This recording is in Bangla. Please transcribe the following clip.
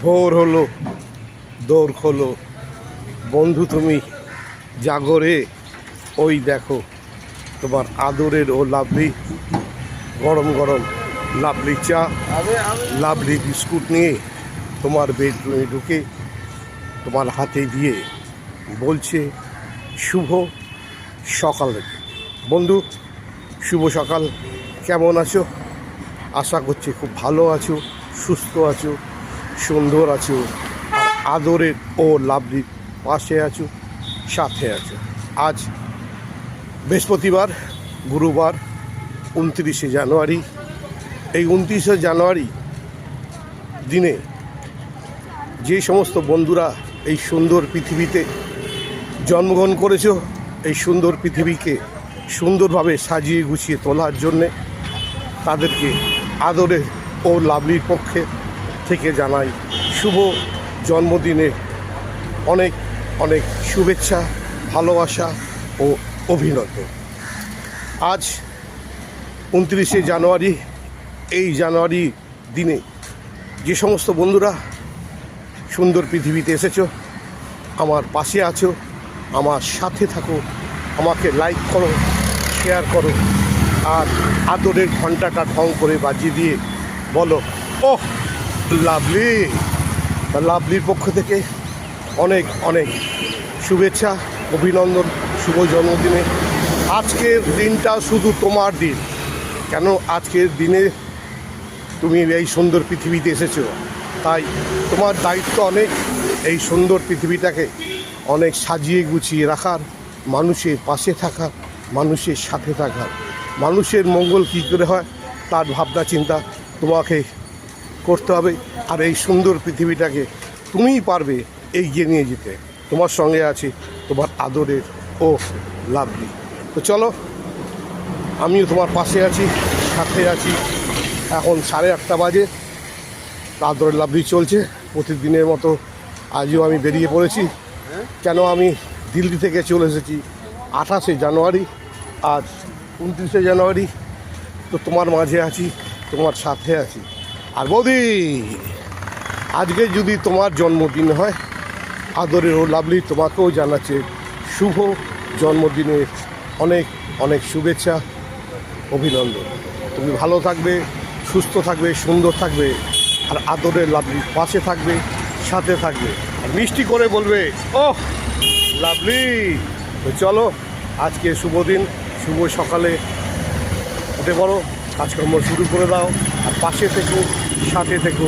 ভোর হলো, দৌড় খোলো, বন্ধু তুমি জাগরে। ওই দেখো তোমার আদরের ও লাভলি গরম গরম লাভলি চা, লাভলি বিস্কুট নিয়ে তোমার বেডরুমে ঢুকে তোমার হাতে দিয়ে বলছে শুভ সকাল। বন্ধু, শুভ সকাল। কেমন আছো? আশা করছি খুব ভালো আছো, সুস্থ আছো, সুন্দর আছো, আর আদরের ও লাভলির পাশে আছো, সাথে আছো। আজ বৃহস্পতিবার, গুরুবার, 29শে জানুয়ারি। এই 29শে জানুয়ারি দিনে যে সমস্ত বন্ধুরা এই সুন্দর পৃথিবীতে জন্মগ্রহণ করেছো, এই সুন্দর পৃথিবীকে সুন্দরভাবে সাজিয়ে গুছিয়ে তোলার জন্যে তাদেরকে আদরের ও লাভলির পক্ষে থেকে জানাই শুভ জন্মদিনের অনেক অনেক শুভেচ্ছা, ভালোবাসা ও অভিনন্দন। আজ 29শে জানুয়ারি, এই জানুয়ারি দিনে যে সমস্ত বন্ধুরা সুন্দর পৃথিবীতে এসেছো, আমার পাশে আছো, আমার সাথে থাকো, আমাকে লাইক করো, শেয়ার করো, আর আদরের ঘন্টাটা ঢং করে বাজিয়ে দিয়ে বলো ওহ লাভলি। লাভলির পক্ষ থেকে অনেক অনেক শুভেচ্ছা, অভিনন্দন শুভ জন্মদিনে। আজকের দিনটা শুধু তোমার দিন। কেন আজকের দিনে তুমি এই সুন্দর পৃথিবীতে এসেছো, তাই তোমার দায়িত্ব অনেক এই সুন্দর পৃথিবীটাকে অনেক সাজিয়ে গুছিয়ে রাখার, মানুষের পাশে থাকার, মানুষের সাথে থাকার। মানুষের মঙ্গল কী করে হয় তার ভাবনা চিন্তা তোমাকে করতে হবে। আর এই সুন্দর পৃথিবীটাকে তুমিই পারবে এগিয়ে নিয়ে যেতে। তোমার সঙ্গে আছে তোমার আদরের ও লাভলি। তো চলো, আমিও তোমার পাশে আছি, সাথে আছি। এখন 8:30 বাজে, আদরের লাভলি চলছে প্রতিদিনের মতো। আজও আমি বেরিয়ে পড়েছি। কেন আমি দিল্লি থেকে চলে এসেছি 28শে জানুয়ারি, আজ 29শে জানুয়ারি। তো তোমার মাঝে আছি, তোমার সাথে আছি। আর বৌদি, আজকে যদি তোমার জন্মদিন হয়, আদরের ও লাভলি তোমাকেও জানাচ্ছে শুভ জন্মদিনের অনেক অনেক শুভেচ্ছা, অভিনন্দন। তুমি ভালো থাকবে, সুস্থ থাকবে, সুন্দর থাকবে, আর আদরের লাভলির পাশে থাকবে, সাথে থাকবে, আর মিষ্টি করে বলবে ওহ লাভলি। তো চলো, আজকে শুভ দিন, শুভ সকালে উঠে পড়ো, কাজকর্ম শুরু করে দাও, আর পাশে থেকো, সাথে থেকো,